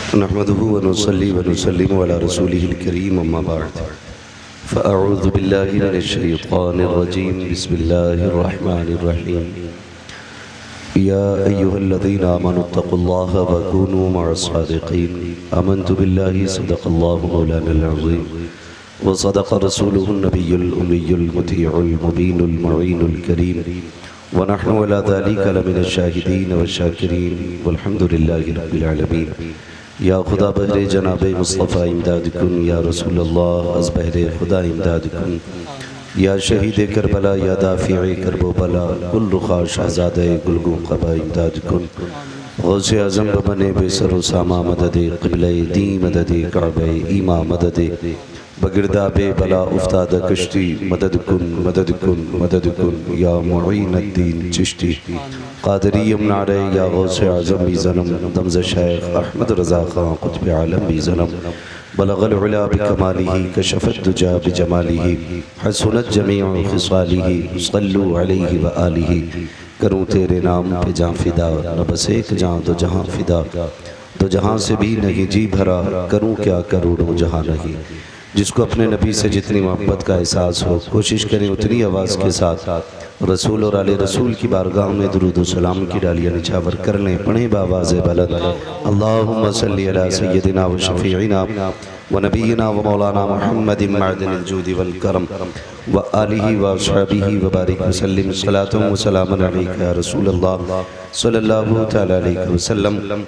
नहमदुहु व नुसल्ली व नुसल्लिमु अला रसूलिहिल करीम अम्मा बाद फ़अऊज़ु बिल्लाहि मिनश शैतानिर रजीम बिस्मिल्लाहिर रहमानिर रहीम या अय्युहल्लज़ीना आमनुत्तक़ुल्लाहा व कूनू मअस सादिक़ीन आमन्तु बिल्लाहि सदक़ल्लाहु मौलानल अज़ीम व सदक़ रसूलुहुन नबियुल उम्मियुल मुतीउल मुबीनुल मुईनुल करीम व नहनु अला ज़ालिका लमिनश शाहिदीन व शाकिरीन वल्हम्दुलिल्लाहि रब्बिल आलमीन। या खुदा बहरे जनाब मुस्तफ़ा इमदादकुन या रसूलल्लाह अज़ बहरे खुदा इमदादकुन या शहीद करबला या दाफ़िए करबो बला कुल रुखा शहज़ादे गुलगुं क़बा इमदादकुन गौसे आज़म बने बेसरो सामा मददे क़िबले दी मददे काबे ईमा मददे बगिरदाबे बला उफ्ताद कश्ती मदद कुन मदद कुन मदद कुन या मुईनुद्दीन चिश्ती क़ादरी यमनारे या गौसे आज़म भी ज़नम दमज़ शेख अहमद रज़ा ख़ान क़ुत्ब आलम भी ज़नम बलग़ल उला बिकमालिही कशफ़त दुजा बिजमालिही हसनत जमीअ ख़िसालिही सल्लु अलैहि व आलिही। करूँ तेरे नाम पे जाँ फ़िदा न बस एक जाँ दो जहाँ फ़िदा दो जहाँ से भी नहीं जी भरा करूँ क्या करोड़ों जहाँ नहीं। जिसको अपने नबी से जितनी मोहब्बत का एहसास हो कोशिश करें उतनी आवाज़ के साथ रसूल और आले रसूल की बारगाह में दुरूद व सलाम की डालियाँ निछावर कर लें। पढ़ें बावाज़ बुलंद अल्लाहुम्मा सल्ली अला सय्यदिना व शफ़ीइना व नबीना व मौलाना मुहम्मदिन मअदिनिल जूदि वल करम व आलिहि व अस्हाबिहि व बारिक व सल्लिम सलातन व सलामन अलैका या रसूलल्लाह सल्लल्लाहु तआला अलैहि वसल्लम।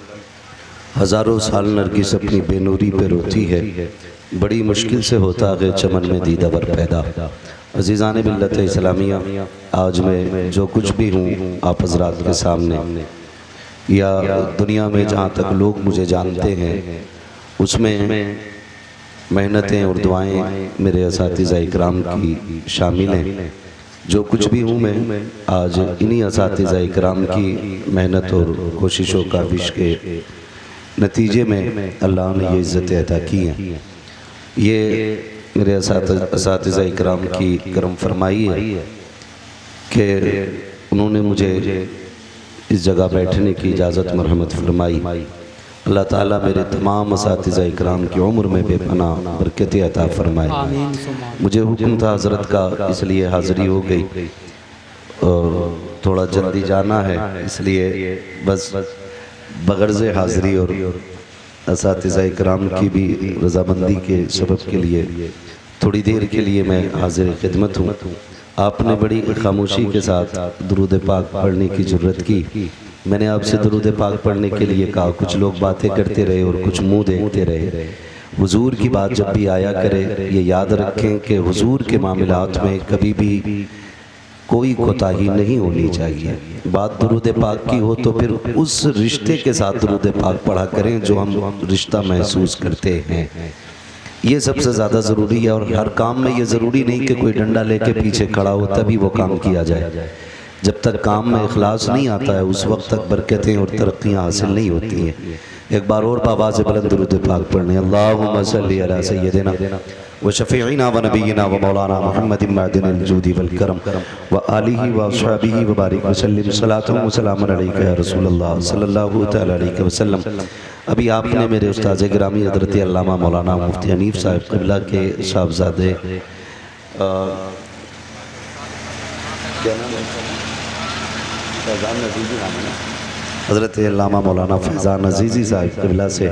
हज़ारों साल नरगिस अपनी बेनूरी पे रोती है, बड़ी मुश्किल से होता है चमन में दीदावर पैदा। अज़ीज़ान मिल्लत इस्लामिया, आज मैं जो कुछ भी हूँ आप हज़रात के सामने या दुनिया में जहाँ तक लोग मुझे जानते हैं उसमें मेहनतें और दुआएं मेरे असातिज़ा इकराम की शामिल हैं। जो कुछ भी हूँ मैं आज इन्हीं असातिज़ा इकराम की मेहनत और कोशिशों का विश के नतीजे में अल्लाह ने ये इज़्ज़तें अता की हैं। ये मेरे असातिज़ा इकराम की करम फरमाई है कि उन्होंने मुझे इस जगह बैठने की इजाज़त मरहमत फरमाई। अल्लाह ताला मेरे तमाम असातिज़ा इकराम की उम्र में बेपनाह बरकत अता फरमाए। मुझे हुक्म था हज़रत का, इसलिए हाज़िरी हो गई और थोड़ा जल्दी जाना है, इसलिए बस बगर्ज़ हाज़िरी और असातिज़ा इकराम की भी रज़ामंदी के सबब के लिए थोड़ी देर के लिए मैं हाज़िर खिदमत हूँ। आपने बड़ी खामोशी के साथ दुरूद पाक पढ़ने की ज़रूरत की। मैंने आपसे दुरूद पाक पढ़ने के लिए कहा, कुछ लोग बातें करते रहे और कुछ मुँह देखते रहे। हुजूर की बात जब भी आया करे ये याद रखें कि हुजूर के मामलात में कभी भी कोई कोताही नहीं होनी चाहिए। बात दुरूद पाक की हो तो फिर उस रिश्ते के साथ दुरूद पाक पढ़ा करें जो हम रिश्ता महसूस करते हैं। ये सबसे ज़्यादा ज़रूरी है और हर काम में ये ज़रूरी नहीं कि कोई डंडा लेके पीछे खड़ा हो तभी वो काम किया जाए। जब तक काम में इखलास नहीं आता है उस वक्त तक बरकतें और तरक्कियाँ हासिल नहीं होती हैं। एक बार और बाबा से बुलंद दुरूद पाक पढ़ने अल्लाहुम्मा सल्ली अला सय्यदिना व शफ़ीइना व नबीना व मौलाना मुहम्मदिन मअदिनिल जूदि वल करम व आलिहि व अस्हाबिहि व बारिक व सल्लिम सलातन व सलामन अलैका या रसूलल्लाह सल्लल्लाहु तआला अलैहि वसल्लम। अभी आपने मेरे उस्ताद गिरामी हज़रत अल्लामा मौलाना मुफ्ती हनीफ साहब क़िबला के साहबज़ादे क्या नाम है, फैज़ान अज़ीज़ी नाम है ना, हज़रत अल्लामा मौलाना फैज़ान अज़ीज़ी साहब क़िबला से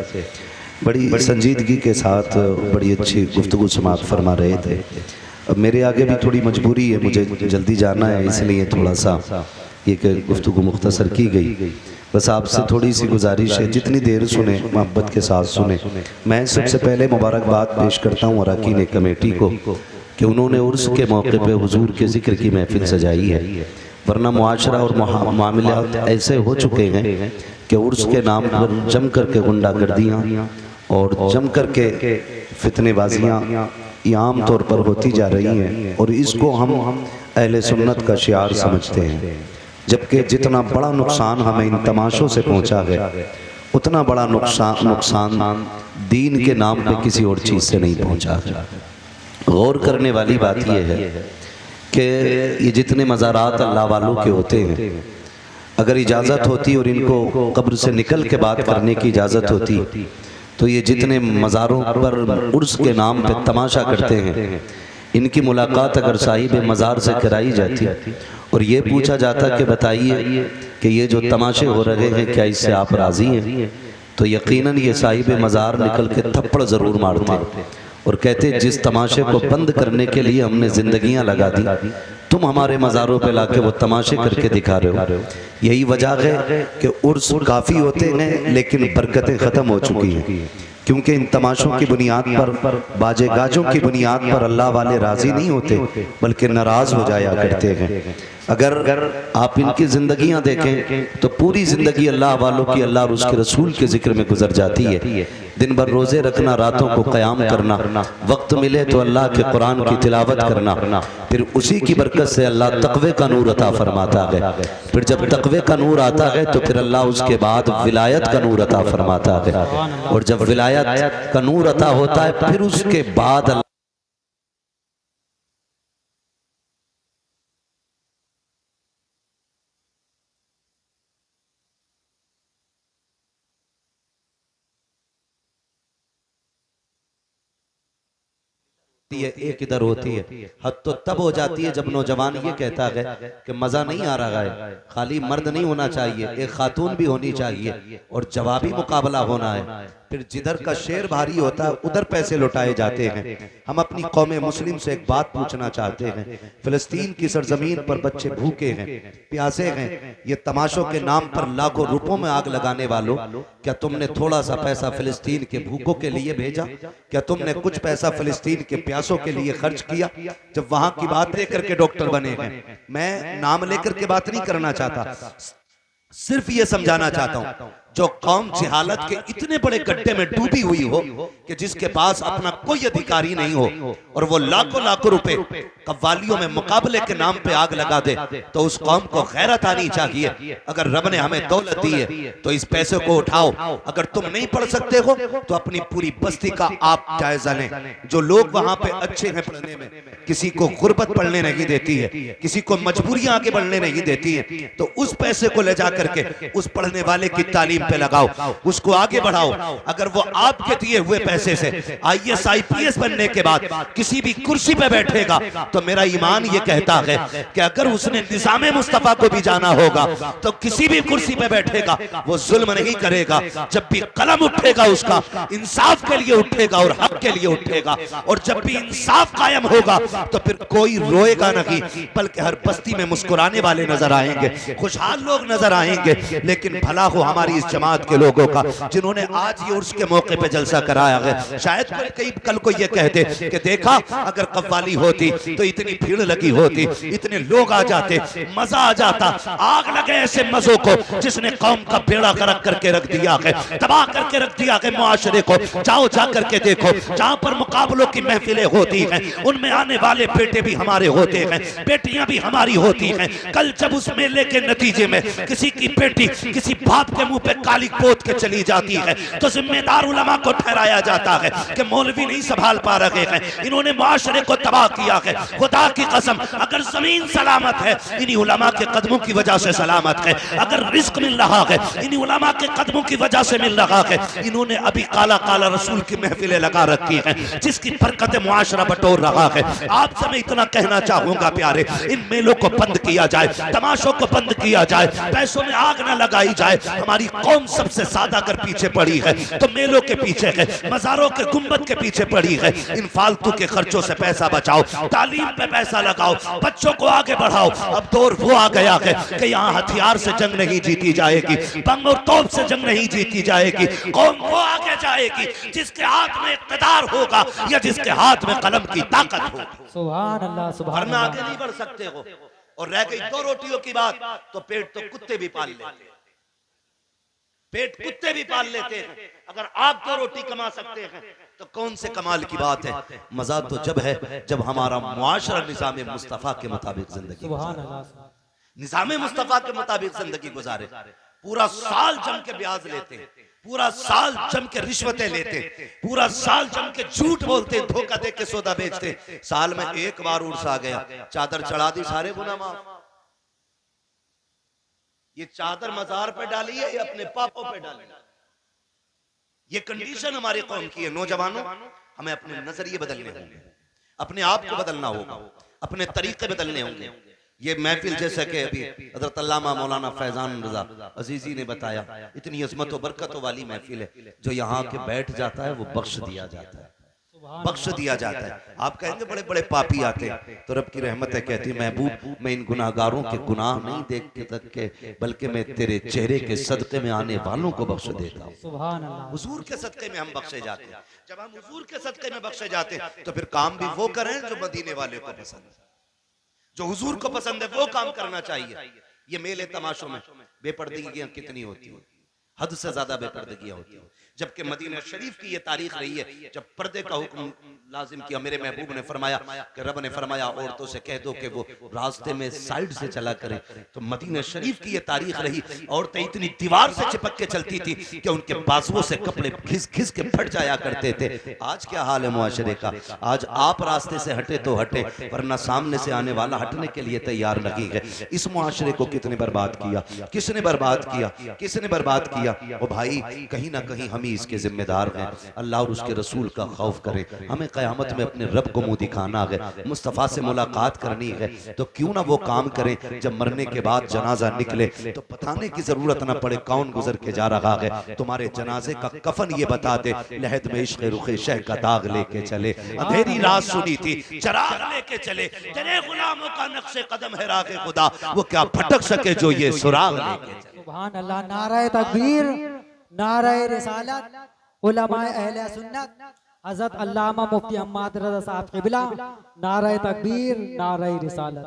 बड़ी संजीदगी के साथ बड़ी अच्छी गुफ्तगू समाअत फरमा रहे थे। अब मेरे आगे भी थोड़ी मजबूरी है, मुझे जल्दी जाना है, इसलिए थोड़ा सा ये गुफ्तगू मुख्तसर की गई। बस आपसे थोड़ी सी गुजारिश है, जितनी देर सुने मोहब्बत के साथ सुने। मैं सबसे पहले मुबारकबाद पेश करता हूँ अरकान कमेटी को कि उन्होंने उर्स के मौके पे हुजूर के ज़िक्र की महफिल सजाई है, वरना मुआशरा और मामलात ऐसे हो चुके हैं कि उर्स के नाम पर जम करके गुंडागर्दियाँ और जम करके फितनेबाजियाँ ये आम तौर पर होती जा रही हैं और इसको हम अहले सुन्नत का शियार समझते हैं। जबकि जितना बड़ा नुकसान हमें इन तमाशों से पहुँचा है उतना बड़ा नुकसान दीन के नाम पे किसी और चीज़ से नहीं पहुँचा है। गौर करने वाली बात यह है कि ये जितने मज़ारात अल्लाह वालों के होते हैं अगर इजाज़त होती और इनको कब्र से निकल के बात करने की इजाज़त होती तो ये जितने मज़ारों पर उर्स के नाम पे तमाशा करते हैं, इनकी मुलाकात अगर साहिब मज़ार से कराई जाती और ये पूछा जाता कि बताइए कि ये जो तमाशे हो रहे हैं क्या इससे आप राज़ी हैं, तो यकीनन ये साहिब मज़ार निकल के थप्पड़ ज़रूर मारते और कहते जिस तमाशे को बंद करने के लिए हमने ज़िंदगियां लगा दी, तुम हमारे मज़ारों पे लाके वो तमाशे करके दिखा रहे हो। यही वजह है कि उर्स काफ़ी होते हैं लेकिन बरकतें ख़त्म हो चुकी हैं, क्योंकि इन तमाशों की बुनियाद पर, बाजे गाजों की बुनियाद पर अल्लाह वाले राज़ी नहीं होते बल्कि नाराज़ हो जाया करते हैं। अगर आप इनकी ज़िंदगियां देखें तो पूरी ज़िंदगी अल्लाह वालों की, अल्लाह और उसके रसूल के जिक्र में गुजर जाती है। दिन भर रोज़े रखना, रातों को क़याम करना, वक्त मिले तो अल्लाह के कुरान की तिलावत करना, फिर उसी की बरकत से अल्लाह तक़वे का नूर अता फरमाता है। फिर जब तक़वे का नूर आता है तो फिर अल्लाह उसके बाद विलायत का नूर अता फरमाता है, और जब विलायत का नूर अता होता है फिर उसके बाद एक इधर होती है। हद तो तब हो जाती है जब नौजवान ये कहता है कि मजा नहीं आ रहा है, खाली मर्द नहीं होना चाहिए, एक खातून भी होनी चाहिए और जवाबी मुकाबला होना है। फिर जिधर का शेर भारी होता है उधर पैसे लुटाए जाते हैं। हम अपनी कौम मुस्लिम से एक बात पूछना चाहते हैं, फिलिस्तीन की सरजमीन पर बच्चे भूखे हैं, प्यासे हैं, ये तमाशों के नाम पर लाखों रुपयों में आग लगाने वालों, क्या तुमने थोड़ा सा पैसा फिलिस्तीन के भूखों के लिए भेजा? क्या तुमने कुछ पैसा फिलिस्तीन के प्यासों के लिए खर्च किया? जब वहां की बात लेकर के डॉक्टर बने हैं, मैं नाम लेकर के बात नहीं करना चाहता, सिर्फ ये समझाना चाहता हूं, जो कौम जहालत के इतने बड़े गड्ढे में डूबी हुई हो कि जिसके पास अपना कोई अधिकारी नहीं हो और वो लाखों लाखों रुपए कव्वालियों में मुकाबले के नाम पे आग लगा दे, तो उस कौम को गैरत आनी चाहिए। अगर रब ने हमें दौलत दी है तो इस पैसे को उठाओ। अगर तुम नहीं पढ़ सकते हो तो अपनी पूरी बस्ती का आप जायजा लें। जो लोग वहां पे अच्छे हैं पढ़ने में, किसी को गुर्बत पढ़ने नहीं देती है, किसी को मजबूरियां आगे बढ़ने नहीं देती है, तो उस पैसे को ले जा करके उस पढ़ने वाले की तालीम पे लगाओ, उसको आगे बढ़ाओ। अगर वो आपके दिए हुए पैसे से IAS IPS बनने के बाद किसी भी कुर्सी पे बैठेगा तो मेरा ईमान ये कहता है कि अगर उसने निज़ामे मुस्तफा को भी जाना होगा तो किसी भी कुर्सी पे बैठेगा वो जुल्म नहीं करेगा। जब भी कलम उठेगा उसका इंसाफ के लिए उठेगा और हक के लिए उठेगा, और जब भी इंसाफ कायम होगा तो फिर कोई रोएगा नहीं, बल्कि हर बस्ती में मुस्कुराने वाले नजर आएंगे, खुशहाल लोग नजर आएंगे। लेकिन भला हो हमारी इस जमात के लोगों का जिन्होंने आज ये उर्स के मौके पे जलसा कराया है। शायद कई कल को ये कहते कि देखा अगर कव्वाली होती तो इतनी भीड़ लगी होती, इतने लोग आ जाते, मजा आ जाता। आग लगे ऐसे मजों को जिसने कौम का बेड़ा गर्क करके रख दिया है, तबाह करके रख दिया है मुआशरे को। जाओ जा करके देखो, जहां पर मुकाबलों की महफिलें होती हैं उनमें आने वाले बेटे भी हमारे होते हैं, बेटियां भी हमारी होती हैं। कल जब उस मेले के नतीजे में किसी की बेटी किसी बाप के मुंह पे काली पोत के चली जाती है तो जिम्मेदार उलमा को ठहराया जाता है कि मौलवी नहीं संभाल पा रहे हैं, इन्होंने मुआशरे को तबाह किया है। खुदा की कसम अगर जमीन सलामत है इन्हीं उलमा के कदमों की वजह से सलामत है, अगर रिस्क मिल रहा है इन्हीं उलमा के कदमों की वजह से मिल रहा है। इन्होंने अभी काला काला रसूल की महफिलें लगा रखी हैं जिसकी बरकत मुआशरा बटोर रहा है। आपसे मैं इतना कहना चाहूंगा प्यारे, इन मेलों को बंद किया जाए, तमाशों को बंद किया जाए, पैसों में आग न लगाई जाए। हमारी कौम सबसे ज्यादा अगर पीछे पड़ी है तो मेलों के पीछे है, मज़ारों के गुंबद के पीछे पड़ी है। इन फालतू के खर्चों से पैसा बचाओ, तालीम पे पैसा लगाओ, बच्चों को आगे बढ़ाओ। अब दौर वो आ गया है कि यहाँ हथियार से जंग नहीं जीती जाएगी, बम और तोप से जंग नहीं जीती जाएगी। कौम वो आगे जाएगी जिसके हाथ में इक़्तिदार होगा या जिसके हाथ में कलम की ताकत होगी। सुभान अल्लाह, सुभान अल्लाह। आगे नहीं बढ़ सकते हो। और रह गई दो रोटियों की बात, तो पेट तो कुत्ते भी पाल लेते हैं, पेट कुत्ते भी पाल लेते हैं। अगर आप दो रोटी कमा सकते हैं तो कौन से कमाल की बात है। मजा तो जब है जब हमारा मुआशरा निज़ाम मुस्तफा के मुताबिक जिंदगी गुजारे, निज़ाम मुस्तफा के मुताबिक जिंदगी गुजारे। पूरा साल जम के ब्याज लेते हैं, पूरा साल जम के रिश्वतें लेते, पूरा साल जम के झूठ बोलते, धोखा दे के सौदा बेचते। साल में एक बार उर्स आ गया, चादर चढ़ा दी, सारे गुनाह माफ। ये चादर मजार पे डाली है या अपने पापों पे डाली? ये कंडीशन हमारी कौम की है। नौजवानों, हमें अपने नजरिए बदलने होंगे, अपने आप को बदलना होगा, अपने तरीके बदलने होंगे। ये महफिल जैसा कि अभी हज़रत अल्लामा मौलाना फैजान रज़ा अजीजी ने बताया, इतनी अज़मत व बरकतों वाली महफिल है, जो यहाँ के बैठ जाता है वो बख्श दिया जाता है, बख्श दिया जाता है। आप कहेंगे बड़े बड़े पापी आते हैं, तो रब की रहमत है, कहती महबूब मैं इन गुनाहगारों के गुनाह नहीं देख के तक के, बल्कि मैं तेरे चेहरे के सदक़े में आने वालों को बख्श देता हूँ। हुजूर के सदक़े में हम बख्शे जाते हैं। जब हम हुजूर के सदक़े में बख्शे जाते हैं तो फिर काम भी वो करें जो मदीने वाले को पसंद है, जो हुजूर को पसंद है वो काम करना चाहिए। ये मेले तमाशों में बेपर्दगियां कितनी होती हैं, हद से ज्यादा बेपर्दगियां होती हैं। जबकि मदीना शरीफ की ये तारीख रही है जब पर्दे का हुक्म लाजिम किया। मेरे महबूब ने फरमाया कि रब ने फरमाया औरतों से कह दो कि वो रास्ते में साइड से चला करें। तो मदीना शरीफ की ये तारीख रही, औरतें इतनी दीवार से चिपक के चलती थी कि उनके बाजुओं से कपड़े घिस घिस के फट जाया करते थे। आज क्या हाल है मुआशरे का? आज आप रास्ते से हटे तो हटे, वरना सामने से आने वाला हटने के लिए तैयार नहीं है। इस मुआशरे को कितने बर्बाद किया, किसने बर्बाद किया, किसने बर्बाद किया? ओ भाई, कहीं ना कहीं हम ही इसके जिम्मेदार हैं। अल्लाह और उसके रसूल का खौफ करें। हमें क़यामत में अपने रब को मुंह दिखाना है, मुस्तफ़ा से मुलाकात करनी है, तो क्यों ना वो काम करें जब मरने के बाद जनाजा निकले तो बताने की जरूरत ना पड़े कौन गुजर के जा रहा है। तुम्हारे जनाजे का कफन ये बता दे, लहद में इश्क़ रुखे शह का दाग लेके चले, अंधेरी रात सुनी थी चराग लेके चले, तेरे गुलामों का नक्शे कदम है राह खुदा, वो क्या भटक सके जो ये सुराग लेके चले। सुभान अल्लाह। नारे तकबीर, नारे रिसालत, उलमाए अहले सुन्नत, हज़रत अल्लामा मुफ्ती अहमद रज़ा साहब क़िबला, नारे तकबीर, नारे रिसालत।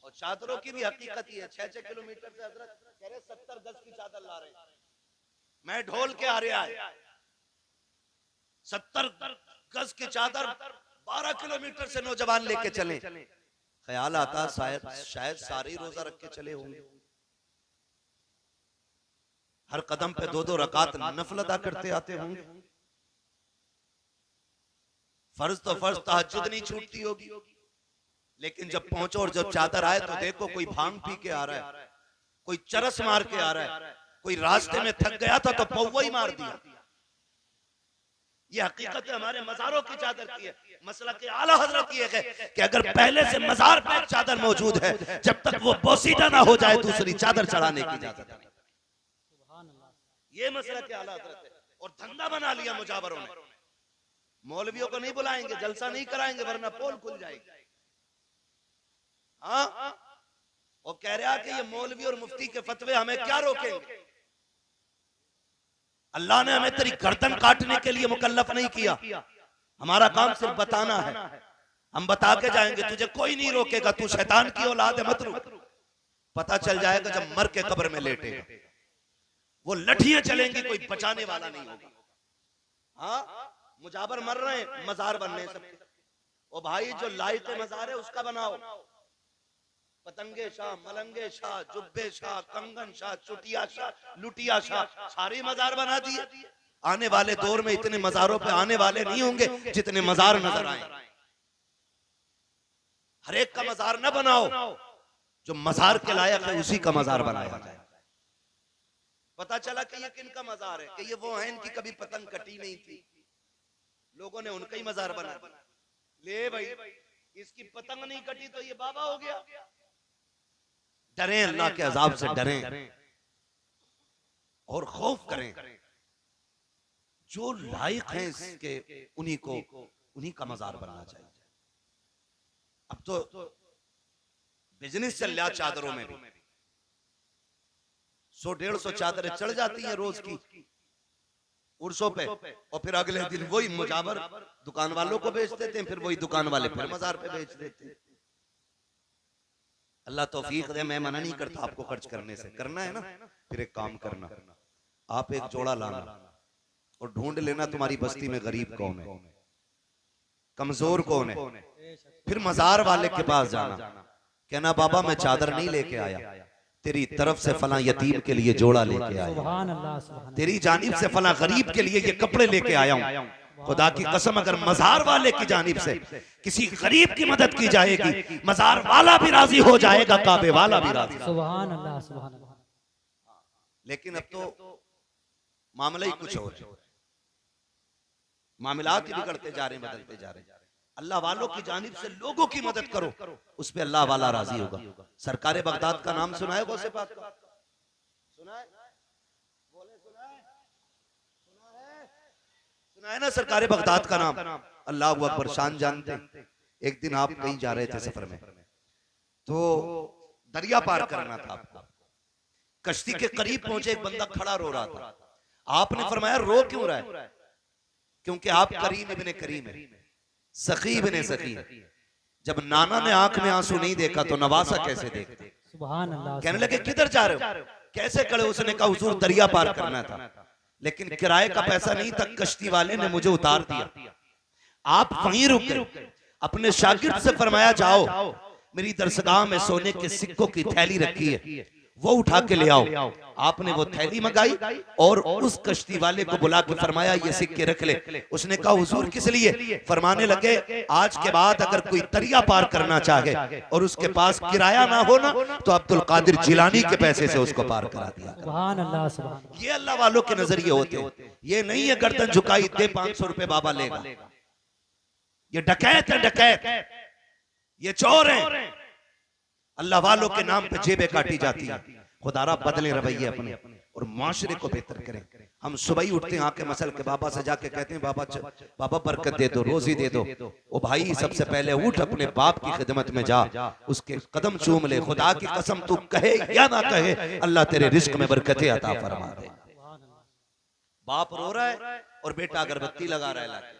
और चादरों की भी हकीकत ही है। 6-6 किलोमीटर से हजरत कह रहे 70 गज की चादर ला रहे, मैं ढोल के आ रहा है 70 गज की चादर 12 किलोमीटर से नौजवान लेके चले। ख्याल आता शायद सारे रोजा रख के चले होंगे। हर कदम पे 2-2 रकात नफल अदा करते आते होंगे। फर्ज तो फर्ज, तहज्जुद नहीं छूटती होगी। लेकिन जब पहुंचो और जब चादर आए तो देखो कोई भांग पी के आ रहा है, कोई चरस मार के आ रहा है, कोई रास्ते में थक गया था तो पौवा ही मार दिया। ये हकीकत हमारे मज़ारों की चादर की है। मसला के आला हजरत ये है कि अगर पहले से मज़ार पे चादर मौजूद है, जब तक वो बोसीदा ना हो जाए दूसरी चादर चढ़ाने की इजाजत नहीं। ये मसला के आला हजरत है। और धंधा बना लिया मुजावरों ने। मौलवियों को नहीं बुलाएंगे, जलसा नहीं कराएंगे, वरना पोल खुल जाएगी। हाँ, वो कह रहा कि ये मौलवी और मुफ्ती के फतवे हमें क्या रोकेंगे? अल्लाह ने हमें तेरी गर्दन काटने के लिए मुकल्लफ नहीं किया। हमारा काम सिर्फ बताना है। हम बता के जाएंगे, तुझे कोई नहीं रोकेगा। तू शैतान की औलाद है, मत रुक। पता चल जाएगा जब मर के कब्र में लेटेगा। वो लठियां चलेंगी, कोई बचाने वाला नहीं होगा। हाँ, मुजावर मर रहे हैं, मजार बन रहे सबके। ओ भाई, जो लायक मजार है उसका बनाओ। पतंगे शाह, मलंगे शाह, जुब्बे शाह, कंगन शाह, चुटिया शाह, लुटिया शाह, सारे मजार बना दिए। आने वाले दौर में इतने मजारों पे आने वाले नहीं होंगे जितने मजार नजर आए। हर एक का मजार न बनाओ, जो मजार के लायक है उसी का मजार बनाया जाए। पता चला कि ये किन का मजार है, कि ये वो हैं इनकी कभी पतंग कटी नहीं थी, लोगों ने उनका ही मजार बना दिया। ले भाई, इसकी पतंग नहीं कटी तो ये बाबा हो गया। डरें, अल्लाह के अजाब से डरें और खौफ करें। जो लायक हैं इसके, उन्हीं का मजार बनना चाहिए। अब तो बिजनेस चल रहा चादरों में भी। 100-150 चादरें चढ़ जाती हैं रोज की उर्सों पे, और फिर अगले दिन वही मुजावर दुकान वालों को बेच देते हैं, फिर वही दुकान वाले फिर मजार पे बेच देते हैं। अल्लाह तौफीक दे। मैं मना नहीं करता आपको खर्च करने से, करना है ना, फिर एक काम करना, आप एक जोड़ा लाना और ढूंढ लेना तुम्हारी बस्ती में गरीब कौन है, कमजोर कौन है। फिर मजार वाले के पास जाना, कहना बाबा मैं चादर नहीं लेके आया, तेरी तरफ से फला यतीम के लिए जोड़ा लेके आया, तेरी जानिब से फला गरीब के लिए ये कपड़े लेके आया हूं। खुदा की कसम, अगर मजार वाले की जानिब से किसी गरीब की मदद की जाएगी, मजार वाला भी राजी हो जाएगा, काबे वाला भी राजी। सुभान अल्लाह, सुभान अल्लाह। लेकिन अब तो मामला ही कुछ और है। मामलात ही बिगड़ते जा रहे हैं, बदलते जा रहे हैं। अल्लाह वालों की जानिब से लोगों की मदद करो, उस पे अल्लाह वाला राजी होगा। सरकार बगदाद का नाम सुना है गौसे पाक का? सुना है? बोले सुना है? सुना है ना सरकार बगदाद का नाम? अल्लाह अकबर, शान जानते हैं। एक दिन आप कहीं जा रहे थे सफर में, तो दरिया पार करना था आपको। कश्ती के करीब पहुंचे, एक बंदा खड़ा रो रहा था। आपने फरमाया रो क्यों रहा है? क्योंकि आप करीम इब्ने करीम है, सखी इब्ने सखी है। जब नाना ने आंख में आंसू नहीं देखा तो नवासा कैसे देखते? सुभान अल्लाह। कहने लगे किधर जा रहे हो, कैसे खड़े? उसने कहा हुजूर दरिया पार करना था, लेकिन किराए का पैसा नहीं था, कश्ती वाले ने मुझे उतार दिया। आप वहीं रुक गए। अपने शागिर्द से फरमाया जाओ, मेरी दरसगाह में सोने के सिक्कों की थैली रखी है, वो उठा के ले आओ। आपने वो थैली मंगाई और उस कश्ती वाले को बुला के फरमाया ये सिक्के रख ले। उसने कहा हुजूर किस लिए? फरमाने लगे आज के बाद अगर कोई दरिया पार करना चाहे और उसके पास किराया ना हो ना, तो अब्दुल कादिर जिलानी के पैसे से उसको पार करा दिया। सुभान अल्लाह, सुभान। ये अल्लाह वालों के नजरिए होते हैं। ये नहीं है गर्दन झुकाई दे 500 रुपए बाबा लेगा। ये डकैत है, डकैत, ये चोर है। अल्लाह वालों के नाम पे जेबें काटी जाती है। खुदारा बदले रवैये अपने और माशरे को बेहतर करें। हम सुबह ही उठते हैं, आके मसल के बाबा से जाके कहते हैं बाबा बरकत दे दो, रोजी दे दो। ओ भाई सबसे पहले उठ, अपने बाप की खिदमत में जा, उसके कदम चूम ले। खुदा की कसम तू कहे या ना कहे, अल्लाह तेरे रिस्क में बरकतें अता फरमा दे। बाप रो रहा है और बेटा अगरबत्ती लगा रहा है।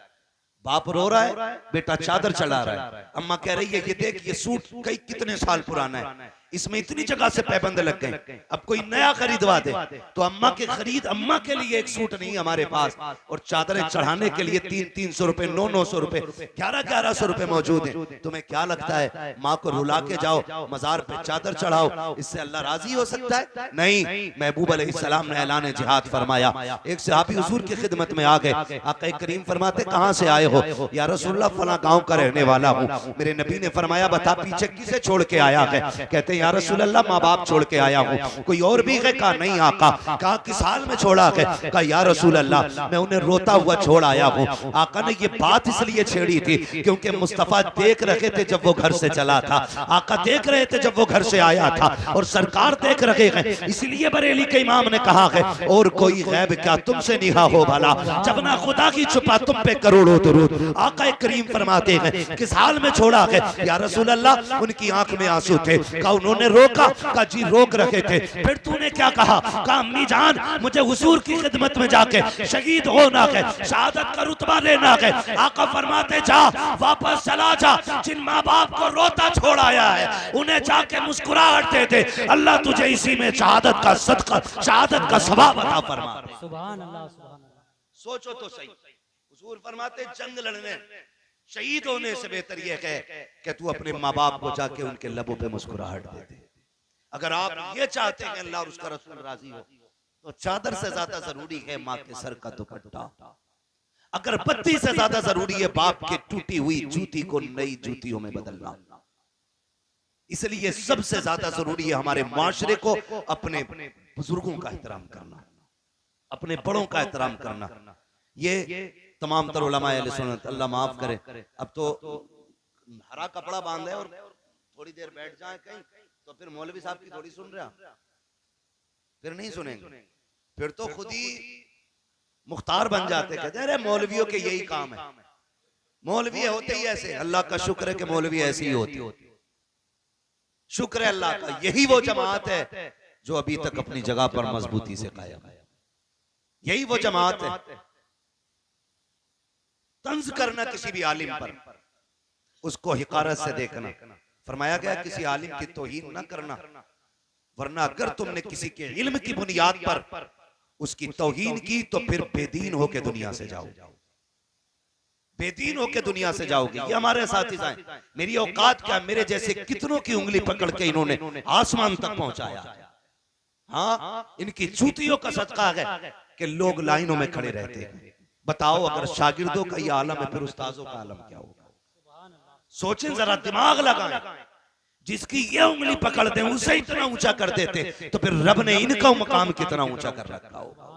बाप रो रहा है, बेटा चादर चढ़ा रहा है। अम्मा कह रही है ये देख, ये सूट कई कितने साल पुराना है, इसमें इतनी जगह से पैबंद लग गए, अब कोई नया खरीदवा दे। तो अम्मा के खरीद, अम्मा के लिए एक सूट नहीं हमारे पास, और चादरें चढ़ाने के लिए 300 रुपए, 900 रुपए, 1100 रुपए मौजूद है। तुम्हें क्या लगता है माँ को रुला के जाओ, मजार पे चादर चढ़ाओ, इससे अल्लाह राजी हो सकता है? नहीं। महबूब अलैहिस्सलाम ने ऐलान जिहाद फरमाया। एक सहाबी हुजूर की खिदमत में आ गए। आका करीम फरमाते कहां से आए हो? या रसूलुल्लाह फला गांव का रहने वाला हूं। मेरे नबी ने फरमाया बता पीछे किसे छोड़ के आया है? कहते या रसूल अल्लाह माँ बाप छोड़ के आया हूँ। कोई और भी है? कहा नहीं आका। कहा किस हाल में छोड़ा है? कहा या रसूल अल्लाह मैं उन्हें रोता हुआ छोड़ आया हूँ। आका ने ये बात इसलिए छेड़ी थी क्योंकि मुस्तफा देख रहे थे जब वो घर से चला था, आका देख रहे थे जब वो घर से आया था, और सरकार देख रहे हैं, इसलिए बरेली के इमाम ने कहा है और कोई गैब क्या तुमसे निहा हो भला, जब ना खुदा की छुपा तुम पे करोड़ों दुरूद। आका करीम फरमाते हैं किस हाल में छोड़ा है? या रसूल अल्लाह उनकी आंख में आंसू थे। कहा उन्होंने रोका? कहा जी रोक रखे थे। फिर तूने क्या कहा? कहा अम्मी जान मुझे हुजूर की खिदमत में जाके शहीद होना है, शहादत का रुतबा लेना है। आका फरमाते जा वापस चला जा, जिन माँ बाप को रोता छोड़ आया है उन्हें जाके मुस्कुराहट दे दे, अल्लाह तुझे इसी में शहादत का सदका, शहादत का सवाब अता फरमा दे। सुभान अल्लाह, सुभान अल्लाह। सोचो तो सही, हुजूर फरमाते जंग लड़ने, शहीद होने से बेहतर यह है कि तू अपने माँ बाप को जाके उनके लबों पे मुस्कुराहट दे दे। अगर आप ये चाहते हैं अल्लाह और उसका रसूल राजी हो, तो चादर से ज्यादा जरूरी है माँ के सर का दुपट्टा। अगर बत्ती से ज्यादा जरूरी है बाप की टूटी हुई जूती को नई जूतियों में बदलना। इसलिए सबसे ज्यादा जरूरी है हमारे माशरे को अपने बुजुर्गों का एहतराम करना, अपने बड़ों का एहतराम करना। ये तमाम तर उलमा अहले सुन्नत, अल्लाह माफ करे, अब तो हरा कपड़ा बांधे और थोड़ी देर बैठ जाए कहीं, तो फिर मौलवी साहब की थोड़ी सुन रहा, फिर नहीं सुनेंगे, फिर तो खुद ही मुख्तार बन जाते, कहते अरे मौलवियों के यही काम है, मौलवी होते ही ऐसे। अल्लाह का शुक्र है कि मौलवी ऐसी ही होती, शुक्र है अल्लाह का। यही वो जमात है जो अभी तक अपनी जगह पर मजबूती से कायम है, यही वो जमात है। तंज करना किसी भी आलिम पर, उसको हिकारत से देखना, फरमाया गया किसी आलिम की तौहीन न करना, वरना अगर तुमने किसी के इल्म की बुनियाद पर उसकी तौहीन की तो फिर बेदीन होके दुनिया से जाओ, बेदीन होके दुनिया से जाओगे। ये हमारे साथी हैं, मेरी औकात क्या, मेरे जैसे कितनों की उंगली पकड़ के इन्होंने आसमान तक पहुंचाया। हाँ, इनकी जूतियों का सदका है कि लोग लाइनों में खड़े रहते हैं। बताओ अगर शागिर्दों का ये आलम है, फिर उस्ताजों का आलम क्या होगा? सोचें जरा, दिमाग लगाएं। जिसकी ये उंगली पकड़ते हैं उसे इतना ऊंचा कर देते, तो फिर रब ने इनका मकाम कितना ऊंचा कर रखा होगा।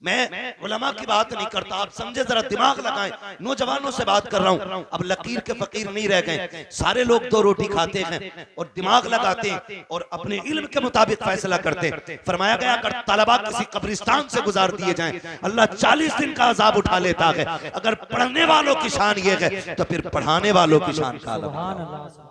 मैं उलमा की बात नहीं करता, आप समझे, जरा दिमाग लगाएं, नौजवानों से बात कर रहा हूं। अब लकीर के फकीर नहीं रह गए, सारे लोग दो रोटी खाते हैं और दिमाग लगाते हैं और अपने इल्म के मुताबिक फैसला करते हैं। फरमाया गया अगर तलबा किसी कब्रिस्तान से गुजार दिए जाएं, अल्लाह 40 दिन का अजाब उठा लेता है। अगर पढ़ने वालों की शान ये है तो फिर पढ़ाने वालों की शान का अलग।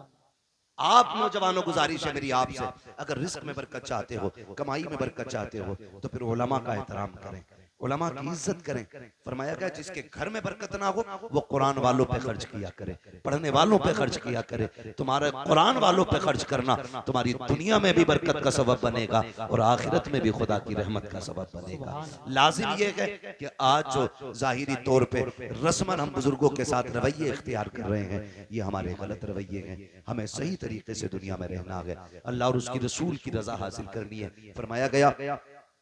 आप नौजवानों गुजारिश है मेरी आपसे, अगर रिस्क में बरकत चाहते हो, कमाई में बरकत चाहते हो, तो फिर उलमा का एहतराम करें, उलमा की इज्जत करें। फरमाया गया जिसके घर में बरकत ना हो वो कुरान वालों पे खर्च किया करे, पढ़ने वालों पे खर्च किया करे। तुम्हारे कुरान वालों पे खर्च करना तुम्हारी दुनिया में भी बरकत का सबब बनेगा और आखिरत में भी खुदा की रहमत का सबब बनेगा। लाजिम ये है कि आज जो जाहिरी तौर पे रस्मन हम बुजुर्गों के साथ रवैये इख्तियार कर रहे हैं, ये हमारे गलत रवैये हैं। हमें सही तरीके से दुनिया में रहना है, अल्लाह और उसकी रसूल की रजा हासिल करनी है। फरमाया गया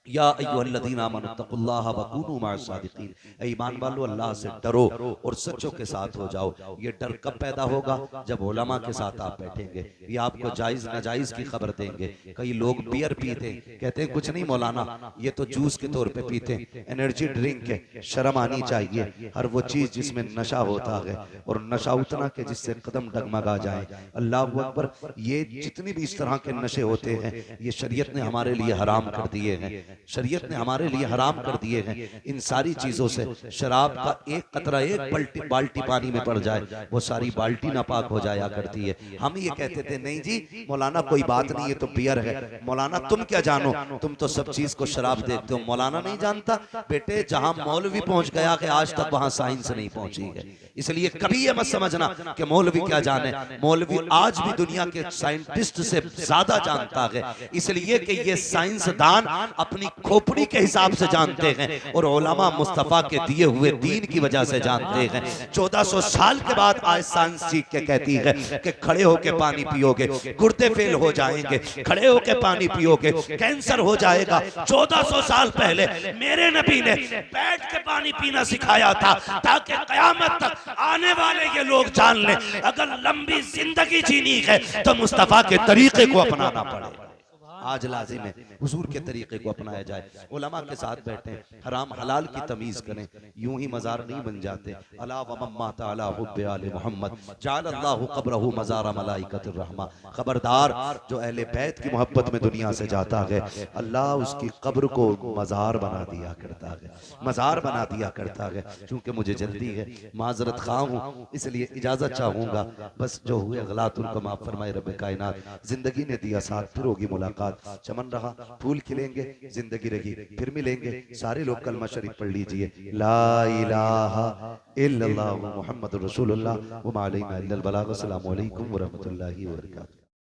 या अय्युहल्लज़ीना आमनुत्तकुल्लाह वकूनू मअस-सादिकीन, ईमान वालो अल्लाह से डरो और सच्चों के साथ हो जाओ। ये डर कब पैदा होगा? जब उलमा के साथ आप बैठेंगे, ये आपको जायज नाजायज की खबर देंगे। कई लोग बियर पीते कहते हैं कुछ नहीं मौलाना, ये तो जूस के तौर पे पीते, एनर्जी ड्रिंक है। शर्म आनी चाहिए, हर वो चीज जिसमें नशा होता है और नशा उतना के जिससे कदम डगमगा जाए। अल्लाह अकबर, ये जितने भी इस तरह के नशे होते हैं ये शरीयत ने हमारे लिए हराम कर दिए हैं, शरीयत ने हमारे लिए हराम कर दिए हैं। इन सारी चीजों से शराब का एक कतरा एक बाल्टी पानी में पड़ जाए वो सारी बाल्टी नापाक हो जाया करती है। हम ये कहते थे नहीं जी मौलाना कोई बात नहीं, ये तो बियर है। मौलाना तुम क्या जानो, तुम तो सब चीज को शराब देखते हो। मौलाना नहीं जानता बेटे, जहां मौलवी पहुंच गया कि आज तक वहां साइंस नहीं पहुंची है। इसलिए कभी ये मत समझना कि मौलवी क्या जाने, मौलवी आज भी दुनिया के साइंटिस्ट से ज्यादा जानता है, इसलिए कि ये साइंसदान अपनी खोपड़ी के हिसाब से जानते हैं और उलमा मुस्तफा के दिए हुए दीन की वजह से जानते हैं। 1400 साल के बाद आज साइंस सीख के कहती है कि खड़े होके पानी पियोगे गुर्दे फेल हो जाएंगे, खड़े होके पानी पियोगे कैंसर हो जाएगा। 1400 साल पहले मेरे नबी ने बैठ के पानी पीना सिखाया था ताकि कयामत तक आने वाले ये लोग जान लें अगर लंबी जिंदगी जीनी है तो मुस्तफा के तरीके को अपनाना पड़ेगा। आज लाजिम है हुजूर के तरीके को अपनाया जाए, उलमा के साथ बैठें, हराम हलाल की तमीज करें, यूं ही मजार नहीं बन जाते। अला व मम्मा ताला हुब्बे आले मोहम्मद जाल अल्लाहु क़ब्रहु मज़ारा मलाइकतिर रहमा। खबरदार जो अहले बैत की मोहब्बत में दुनिया से जाता है अल्लाह उसकी कब्र को मजार बना दिया करता है, मजार बना दिया करता है। चूंकि मुझे जल्दी है, माजरत खा हूँ, इसलिए इजाजत चाहूंगा। बस जो हुए गलत उनको माफ फरमाए रब कायनात। जिंदगी ने दिया साथ, फिर होगी मुलाकात। चमन रहा, फूल खिलेंगे, जिंदगी रही, फिर मिलेंगे। सारे लोग कलमा शरीफ पढ़ लीजिए, ला इलाहा इल्लल्लाह मुहम्मदुर रसूलुल्लाह व मा अलैना इल्लल बलाग। अस्सलामु अलैकुम व रहमतुल्लाहि व बरकातहू।